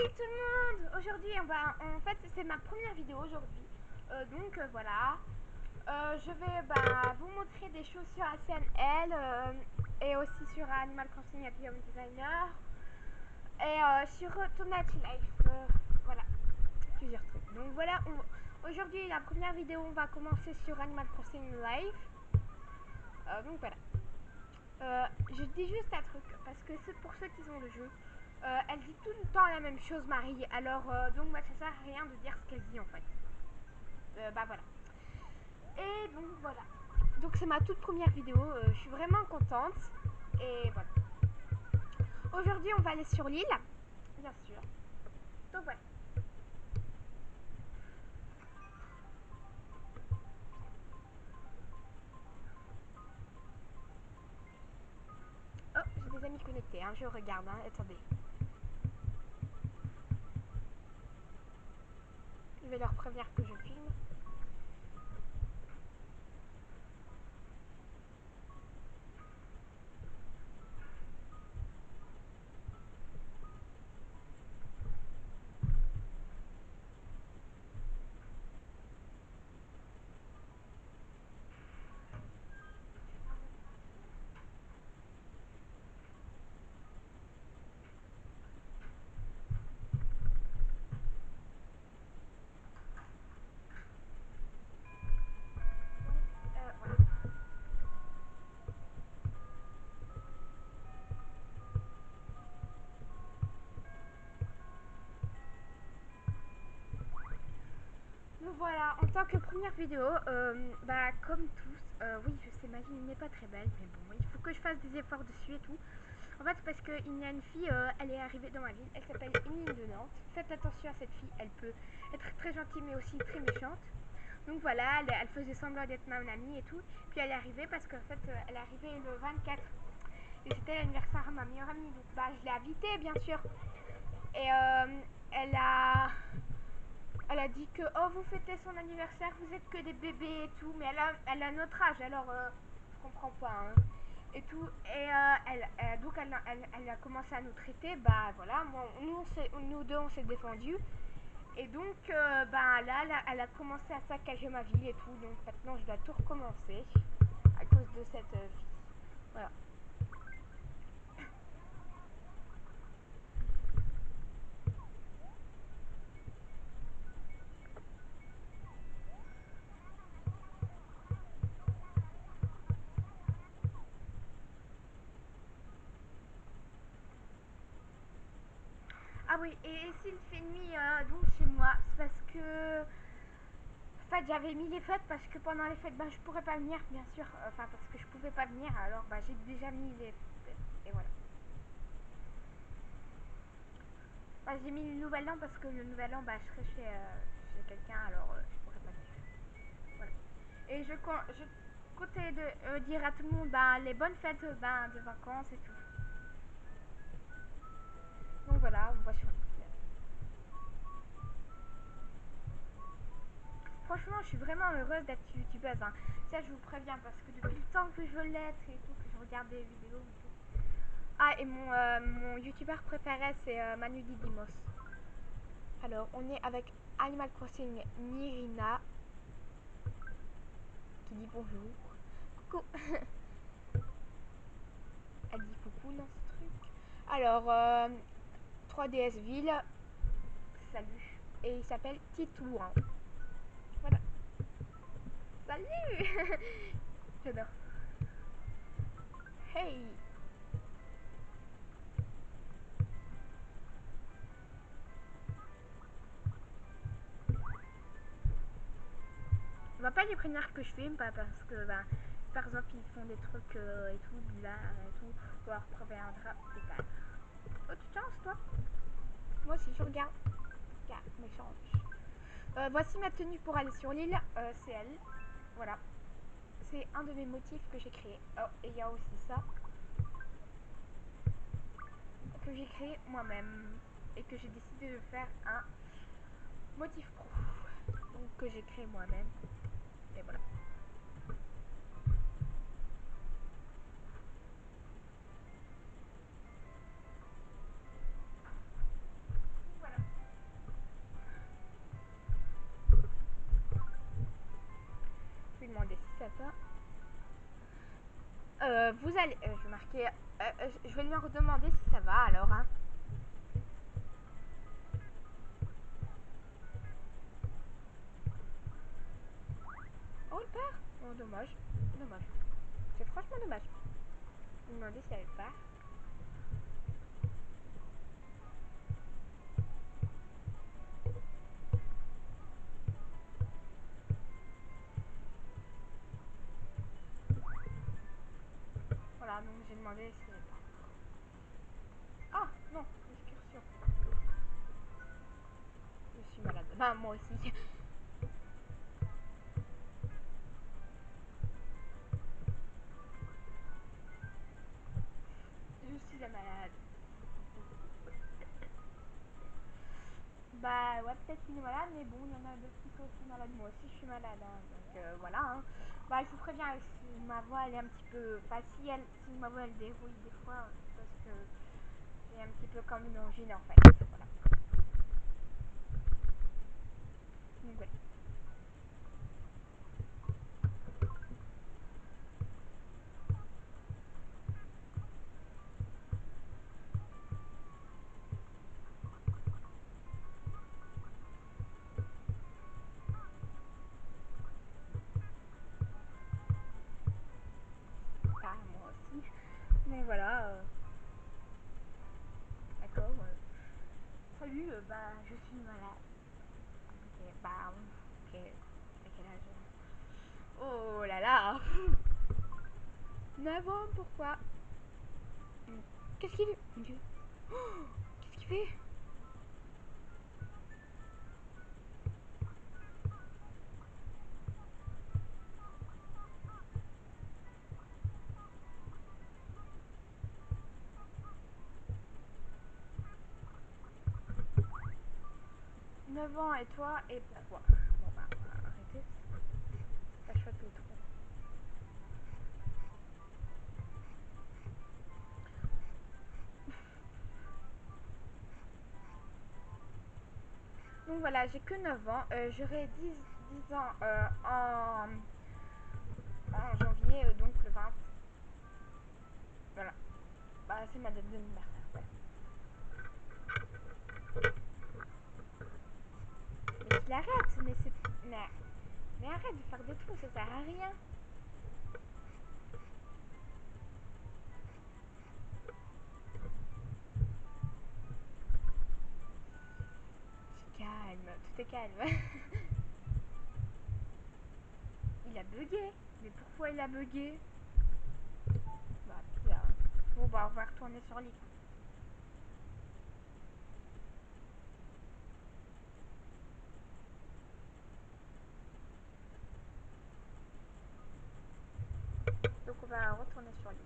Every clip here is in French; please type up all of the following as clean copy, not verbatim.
Salut tout le monde. Aujourd'hui en fait c'est ma première vidéo aujourd'hui, donc voilà. Je vais vous montrer des choses sur ACNL et aussi sur Animal Crossing Happy Home Designer et sur Toadette Life, voilà, plusieurs trucs. Donc voilà, aujourd'hui la première vidéo on va commencer sur Animal Crossing Life. Donc voilà. Je dis juste un truc, parce que c'est pour ceux qui ont le jeu. Elle dit tout le temps la même chose, Marie. Alors, donc, ça sert à rien de dire ce qu'elle dit en fait. Voilà. Et donc, voilà. Donc, c'est ma toute première vidéo. Je suis vraiment contente. Et voilà. Aujourd'hui, on va aller sur l'île, bien sûr. Donc, voilà. Oh, j'ai des amis connectés, hein. Je regarde, hein. Attendez. Je vais leur prévenir que je filme. Voilà. Donc voilà, en tant que première vidéo, comme tous, oui je sais ma vie n'est pas très belle, mais bon, il faut que je fasse des efforts dessus et tout. En fait parce qu'il y a une fille, elle est arrivée dans ma ville, elle s'appelle Émilie de Nantes. Faites attention à cette fille, elle peut être très gentille mais aussi très méchante. Donc voilà, elle faisait semblant d'être ma amie et tout. Puis elle est arrivée parce qu'en fait elle est arrivée le 24 et c'était l'anniversaire de ma meilleure amie. Donc je l'ai invitée bien sûr. Et elle a... Elle a dit que oh vous fêtez son anniversaire, vous êtes que des bébés et tout, mais elle a notre âge alors je comprends pas hein, et tout et elle a commencé à nous traiter voilà nous deux on s'est défendus et donc elle a commencé à saccager ma vie et tout donc maintenant je dois tout recommencer à cause de cette fille voilà. Ah oui, et s'il fait nuit donc chez moi, c'est parce que en fait j'avais mis les fêtes parce que pendant les fêtes je pourrais pas venir bien sûr, enfin parce que je pouvais pas venir alors j'ai déjà mis les fêtes et voilà. J'ai mis le nouvel an parce que le nouvel an je serai chez quelqu'un alors je pourrais pas venir. Voilà. Et je comptais de dire à tout le monde les bonnes fêtes de vacances et tout. Donc voilà, on voit sur l'île. Franchement, je suis vraiment heureuse d'être youtubeuse. Hein. Ça, je vous préviens parce que depuis le temps que je veux l'être et tout, que je regarde des vidéos et tout. Ah, et mon youtubeur préféré, c'est Manu Didimos. Alors, on est avec Animal Crossing Nirina qui dit bonjour. Coucou. Elle dit coucou dans ce truc. Alors, 3DS Ville. Salut. Et il s'appelle Titou. Hein. Voilà. Salut. J'adore. Hey. On va pas les prévenir que je filme, pas parce que par exemple ils font des trucs et tout bizarres et tout, on leur préviendra plus tard. Oh tu changes toi? Moi aussi je regarde. Regarde, mais change. Voici ma tenue pour aller sur l'île, c'est elle. Voilà. C'est un de mes motifs que j'ai créé. Oh, et il y a aussi ça. Que j'ai créé moi-même. Et que j'ai décidé de faire un motif pro. Donc que j'ai créé moi-même. Et voilà. Voilà. attends. Vous allez... je vais marquer... je vais lui en redemander si ça va alors. Hein. Oh, il part. Oh, dommage. Dommage. C'est franchement dommage. Je me demandais si elle part. Voilà, donc j'ai demandé si elle part. Ah, non, excursion. Je suis malade. Bah, moi aussi. Je suis la malade. Bah ouais, peut-être qu'il est malade, mais bon, il y en a d'autres qui sont aussi malades. Moi aussi, je suis malade, hein, donc voilà. Hein. Bah, je vous préviens, si ma voix elle est un petit peu... Enfin, si ma voix elle dérouille des fois, c'est parce que j'ai un petit peu comme une angine en fait. Voilà. Donc voilà. Ah, moi aussi. Donc voilà. D'accord. Salut, bah je suis malade. Ok, bah ok. T'as quel âge? Oh là là. 9 ans, pourquoi? Qu'est-ce qu'il fait? Mon Dieu. Oh, qu'est-ce qu'il fait? 9 ans et toi et pourquoi? Bon bah arrêtez. C'est pas chouette le trou. Donc voilà, j'ai que 9 ans. J'aurai 10 ans en janvier, donc le 20. Voilà. Bah c'est ma date d'anniversaire. Ouais. Mais qu'il arrête, mais c'est... Mais arrête de faire des trous, ça sert à rien. Calme, tout est calme. Il a bugué. Mais pourquoi il a bugué? Bah bizarre. Bon bah on va retourner sur l'île. Donc on va retourner sur l'île.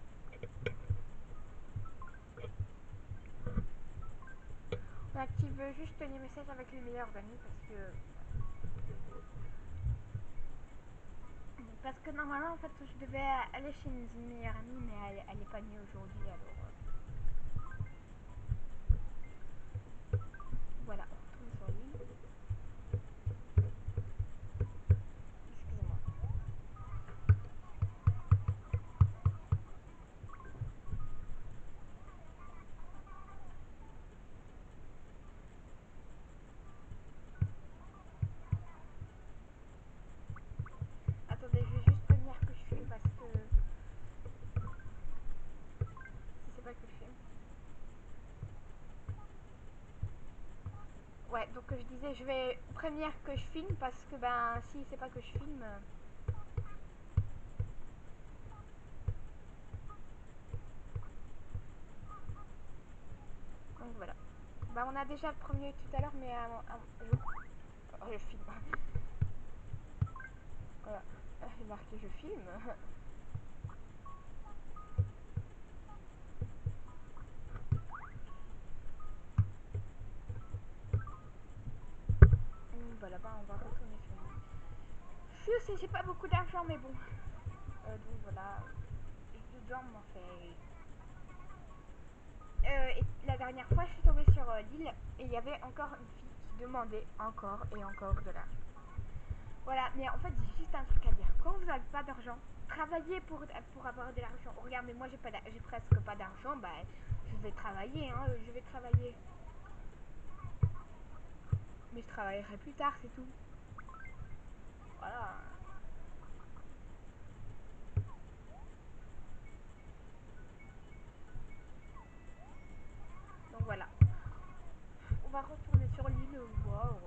On active juste les messages avec les meilleurs amis parce que normalement en fait je devais aller chez une meilleure amie mais elle est pas venue aujourd'hui alors voilà on retourne sur l'île. Excusez-moi. Attendez, je vais juste tenir que je filme parce que si c'est pas que je filme. Ouais, donc je disais, je vais prévenir que je filme parce que ben si c'est pas que je filme. Donc voilà. Bah on a déjà prévenu tout à l'heure mais je filme. Voilà. Il est marqué je filme. Voilà, bah on va retourner sur l'île. Je sais, j'ai pas beaucoup d'argent mais bon. Donc voilà. Dedans m'en fait. Et la dernière fois, je suis tombée sur l'île et il y avait encore une fille qui demandait encore et encore de l'argent. Voilà, mais en fait, j'ai juste un truc à dire. Quand vous n'avez pas d'argent, travaillez pour avoir de l'argent. Regarde, mais moi, j'ai presque pas d'argent, bah, je vais travailler, hein, je vais travailler. Mais je travaillerai plus tard, c'est tout. Voilà. Donc voilà. On va retourner sur l'île. Wow.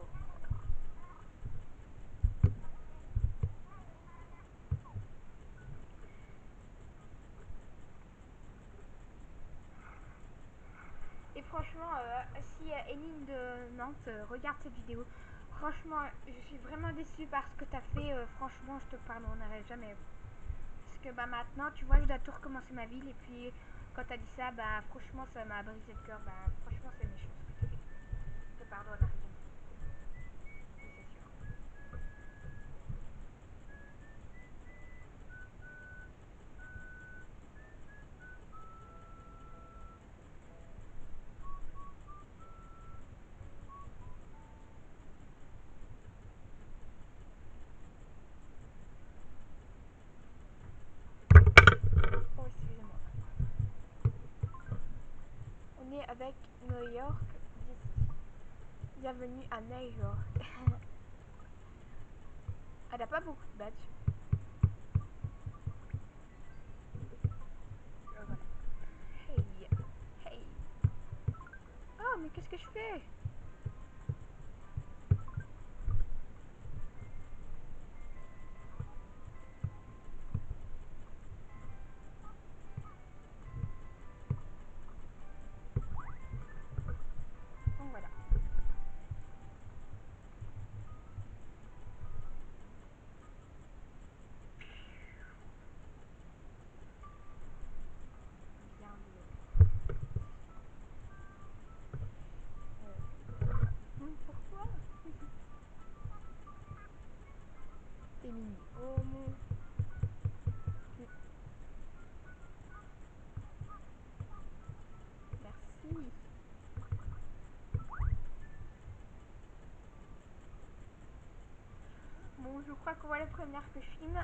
Et franchement, si Eline de Nantes regarde cette vidéo, franchement, je suis vraiment déçue par ce que tu as fait. Franchement, je te pardonnerai jamais. Parce que bah, maintenant, tu vois, je dois tout recommencer ma ville. Et puis, quand tu as dit ça, bah, franchement, ça m'a brisé le cœur. Bah, franchement, c'est méchant ce que tu as fait. Je te pardonnerai jamais. Oui, c'est sûr. Oh, excusez-moi. On est avec New York d'ici. Bienvenue à New York. Elle n'a pas beaucoup de badges. Voilà. Hey, hey. Oh, mais qu'est-ce que je fais? Donc voilà. Bien pourquoi? T'es mignon. Oh mon. Merci. Bon, je crois que voilà la première que je filme.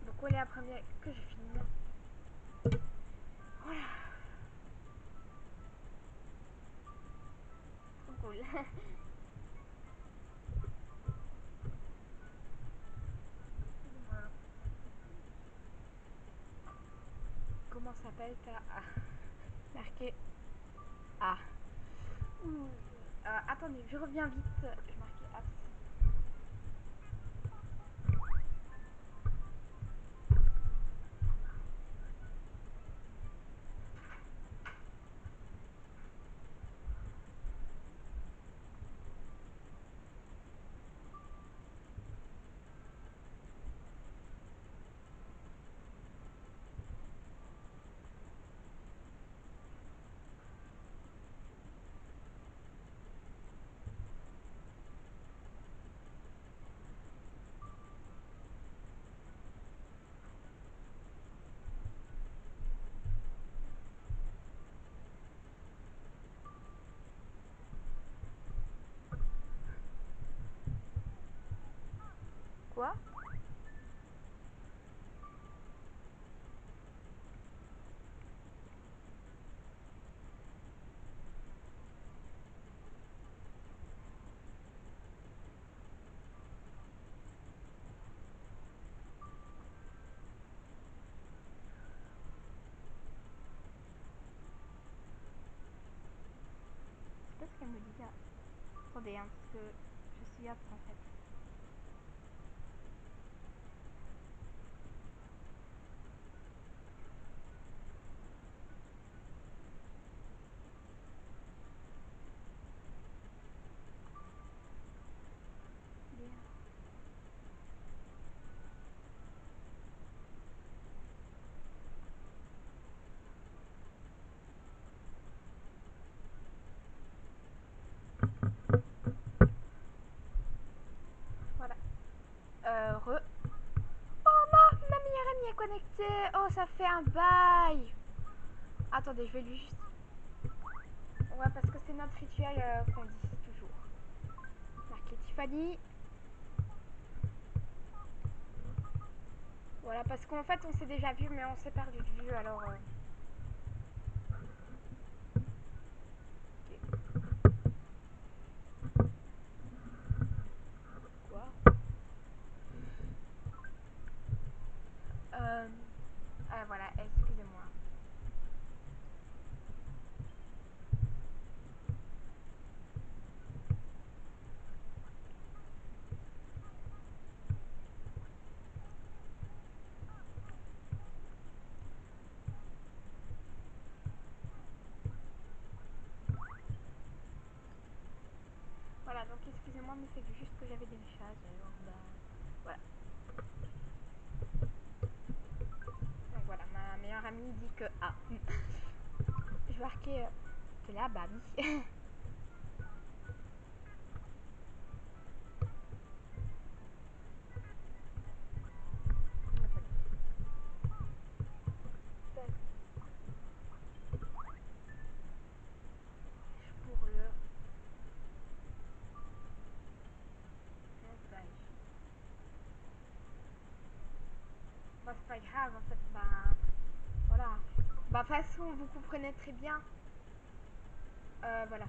Donc voilà la première que je filme. Voilà. Trop cool. Comment s'appelle ta A? Marqué A. Attendez, je reviens vite. Je marquais apps. Quoi? C'est pas ce qu'elle me dit là. Attendez, hein, parce que je suis apte en fait. Bien. fait un bail. Attendez, je vais lui juste... Ouais, parce que c'est notre rituel qu'on dit toujours. Marqué Tiffany. Voilà, parce qu'en fait, on s'est déjà vu, mais on s'est perdu de vue, alors... Ok. Quoi Ah, voilà, excusez-moi. Voilà, donc excusez-moi, mais c'est juste que j'avais des messages, alors bah... Voilà. Donc voilà, ma meilleure amie dit que... Ah. Je marquais... T'es là, bah oui. Pour le... Bah, c'est pas grave, en fait, bah... Voilà. Bah, de toute façon, vous comprenez très bien. Voilà.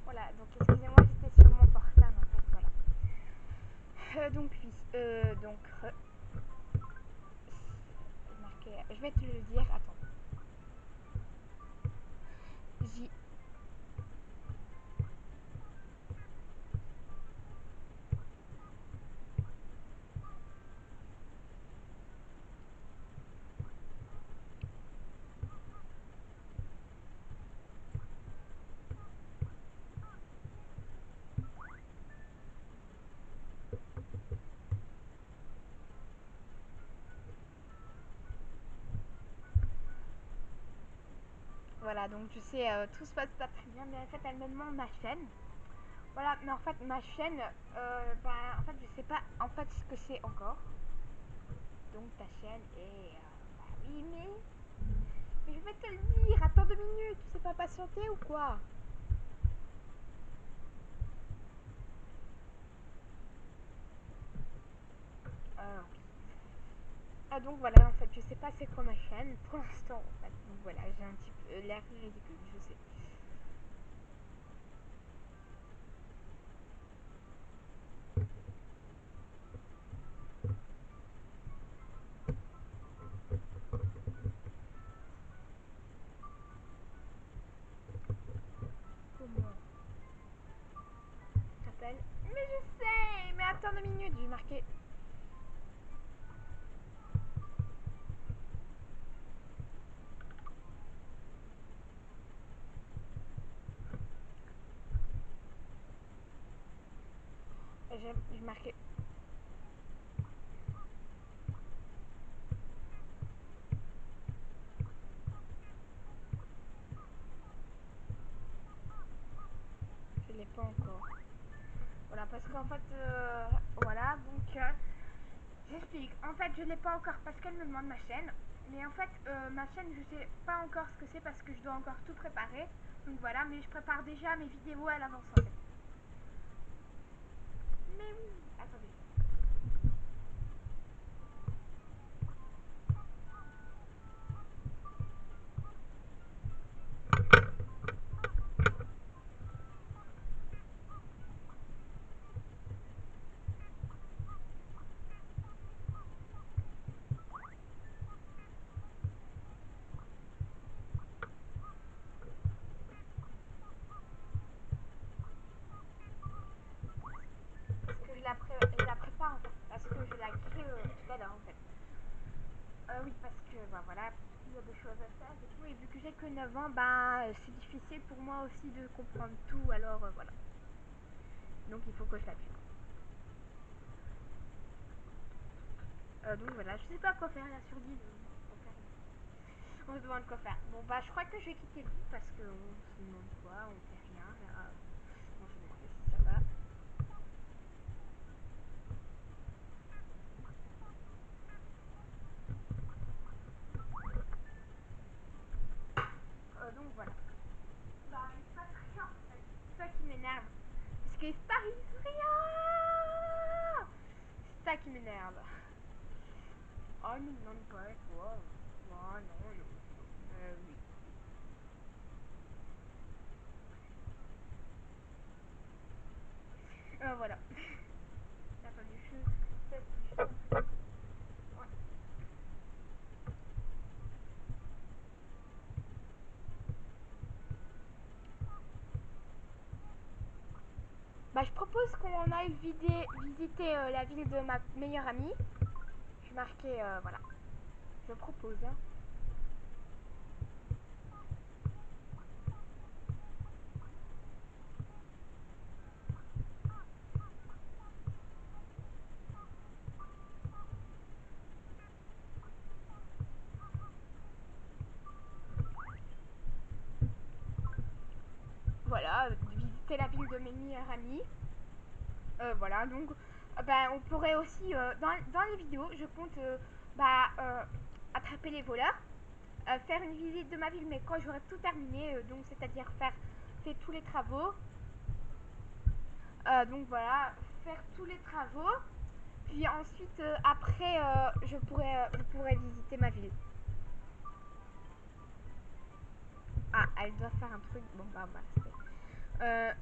Voilà, donc excusez-moi, j'étais sur mon portable, en fait, voilà. Donc oui, donc... je vais te le dire, attends. J... Voilà, donc je sais, tout se passe pas très bien, mais en fait, elle me demande ma chaîne. Voilà, mais en fait, ma chaîne, bah, en fait, je sais pas en fait ce que c'est encore. Donc ta chaîne est... bah oui, mais je vais te le dire, attends 2 minutes, tu sais pas patienter ou quoi? Oui. Ah donc voilà, en fait, je sais pas c'est quoi ma chaîne pour l'instant, en fait. Donc voilà, j'ai un petit peu l'air ridicule, je sais. Comment t'appelles? Mais je sais, mais attends 2 minutes, j'ai marqué... J'ai marqué... Je l'ai pas encore. Voilà, parce qu'en fait, voilà, donc... j'explique. En fait, je l'ai pas encore parce qu'elle me demande ma chaîne. Mais en fait, ma chaîne, je sais pas encore ce que c'est parce que je dois encore tout préparer. Donc voilà, mais je prépare déjà mes vidéos à l'avance en fait. Mais oui, attendez. Parce que je la prépare en fait. Parce que je la crée tout à l'heure en fait. Oui, parce que bah, voilà, il y a des choses à faire et tout. Et vu que j'ai que 9 ans, bah, c'est difficile pour moi aussi de comprendre tout. Alors voilà. Donc il faut que je l'appuie. Donc voilà, je sais pas quoi faire là sur l'île. On se demande quoi faire. Bon bah je crois que je vais quitter l'île parce qu'on se demande quoi, on fait rien. Là, on se demande si ça va. Donc voilà. Bah il se passe rien en fait. C'est ça qui m'énerve. Parce qu'il se passe rien. C'est ça qui m'énerve. Oh non, non, pas quoi. Oh non, non. Oui. Voilà. Attendez, je... Ouais. Bah, je propose qu'on aille visiter la ville de ma meilleure amie. Je marquais, voilà. Je propose. Hein. Voilà, visiter la ville de mes meilleures amies. Voilà, donc bah, on pourrait aussi, dans les vidéos, je compte bah, attraper les voleurs, faire une visite de ma ville, mais quand j'aurai tout terminé, donc c'est-à-dire faire tous les travaux. Donc voilà, faire tous les travaux. Puis ensuite, après, vous pourrez visiter ma ville. Ah, elle doit faire un truc. Bon, bah, voilà. Euh,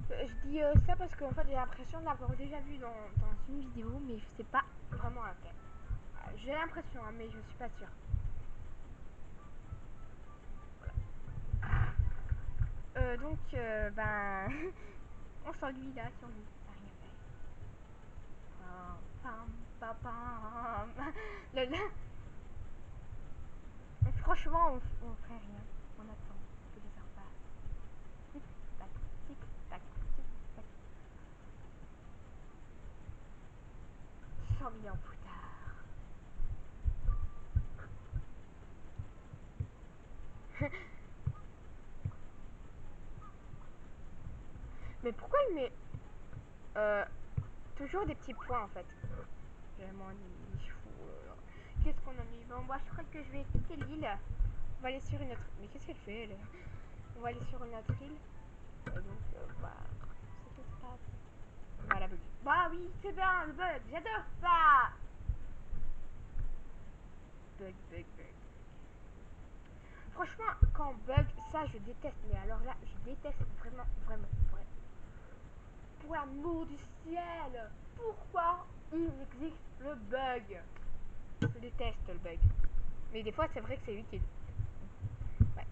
je dis ça parce qu'en fait, j'ai l'impression de l'avoir déjà vu dans une vidéo, mais je sais pas vraiment laquelle. J'ai l'impression, hein, mais je suis pas sûre. Donc, ben, on s'ennuie là sur l'île. Ça n'a rien fait. Pam, pam, pam, pam. Franchement, on fait rien. On attend que les heures passent. Tic tac, tic tac, tic tac. 100 000 ans plus tard. Mais pourquoi il met toujours des petits points en fait? Vraiment, il fou. Qu'est-ce qu'on a mis? Bon, moi je crois que je vais quitter l'île. On va aller sur une autre. Mais qu'est-ce qu'elle fait elle? On va aller sur une autre île. Et donc, bah, c'est tout se passe. Voilà, bug. Bah oui, c'est bien le bug. J'adore ça. Bug, bug, bug. Franchement, quand on bug, ça je déteste. Mais alors là, je déteste vraiment, vraiment, vraiment. Pour l'amour du ciel, pourquoi il existe le bug? Je déteste le bug. Mais des fois, c'est vrai que c'est utile. Ouais.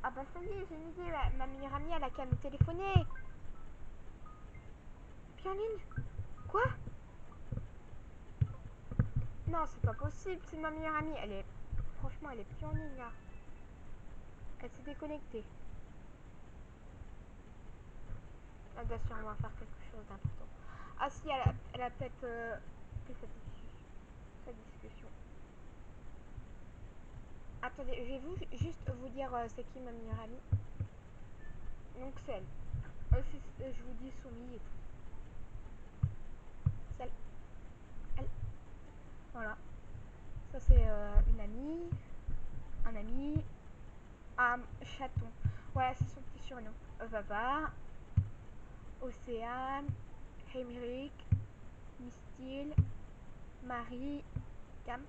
Ah bah ça y est, j'ai une idée. Ma meilleure amie, elle a qu'à me téléphoner. Puis en ligne. Quoi? Non, c'est pas possible. C'est ma meilleure amie. Elle est... Franchement, elle est plus en ligne là. Elle s'est déconnectée. Elle doit sûrement faire quelque chose d'important. Ah si, elle a peut-être fait sa discussion. Attendez, je vais juste vous dire c'est qui ma meilleure amie. Donc c'est elle. Je vous dis Soumi et tout. Celle. Elle. Voilà. Ça c'est une amie. Un ami. Un chaton. Voilà, c'est son petit surnom. Vava. Océane. Hémeric. Mistil. Marie. Cam.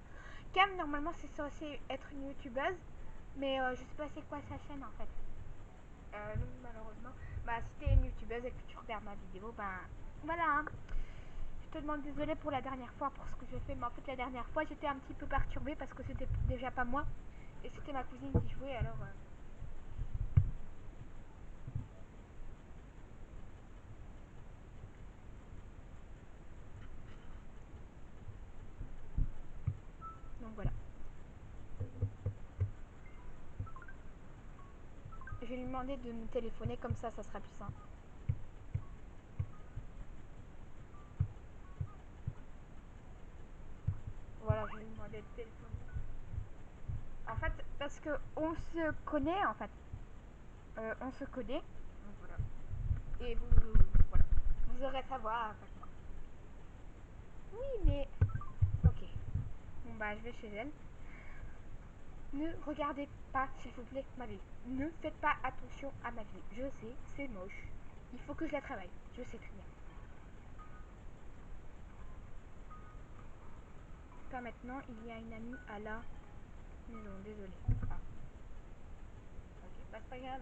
Cam, normalement, c'est censé être une youtubeuse. Mais je sais pas c'est quoi sa chaîne en fait. Donc malheureusement, bah si t'es une youtubeuse et que tu regardes ma vidéo, ben voilà. Hein. Je te demande désolé pour la dernière fois pour ce que j'ai fait, mais en fait la dernière fois j'étais un petit peu perturbée parce que c'était déjà pas moi et c'était ma cousine qui jouait alors. Donc voilà. Je vais lui demander de me téléphoner comme ça sera plus simple. Voilà, je vais lui demander de téléphoner. En fait, parce que on se connaît en fait. On se connaît. Donc voilà. Et voilà. Vous aurez sa voix avec moi. Oui, mais ok. Bon bah je vais chez elle. Ne regardez pas, s'il vous plaît, ma vie. Ne faites pas attention à ma vie. Je sais, c'est moche. Il faut que je la travaille. Je sais très bien. Pas maintenant, il y a une amie à la maison. Désolée. Ah, ok, bah c'est pas grave.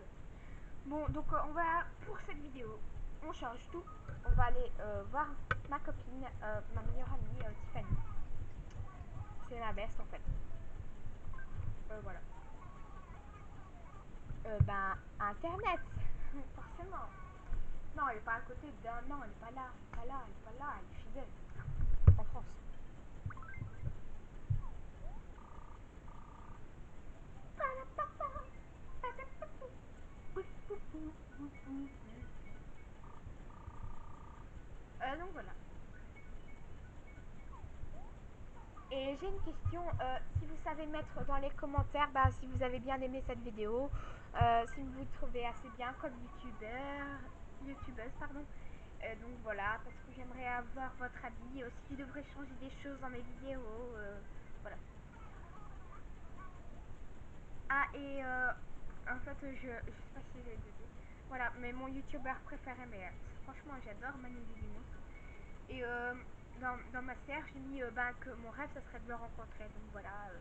Bon, donc on va, pour cette vidéo, on change tout. On va aller voir ma copine, ma meilleure amie, Tiffany. C'est ma best en fait. Voilà. Ben, Internet, forcément. Non, elle est pas à côté d'un an, elle est pas là, elle est pas là, elle est pas là, elle est fidèle. En France. Donc voilà. Et j'ai une question, si vous savez mettre dans les commentaires bah, si vous avez bien aimé cette vidéo, si vous vous trouvez assez bien comme youtubeuse, pardon. Donc voilà, parce que j'aimerais avoir votre avis, si je devrais changer des choses dans mes vidéos, voilà. Ah et en fait je sais pas si j'ai dit, voilà, mais mon youtubeur préféré, mais franchement j'adore Manu Limon. Et dans ma serre, j'ai mis bah, que mon rêve, ça serait de le rencontrer. Donc voilà,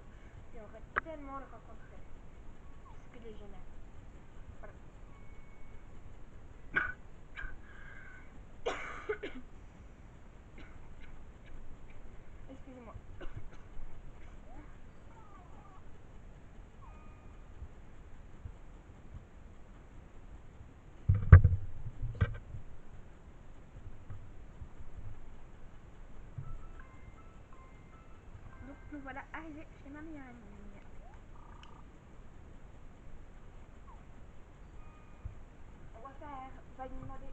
j'aimerais tellement le rencontrer. Parce qu'il est génial. Voilà. Excusez-moi. Donc nous voilà arrivés chez ma meilleure amie. On va lui demander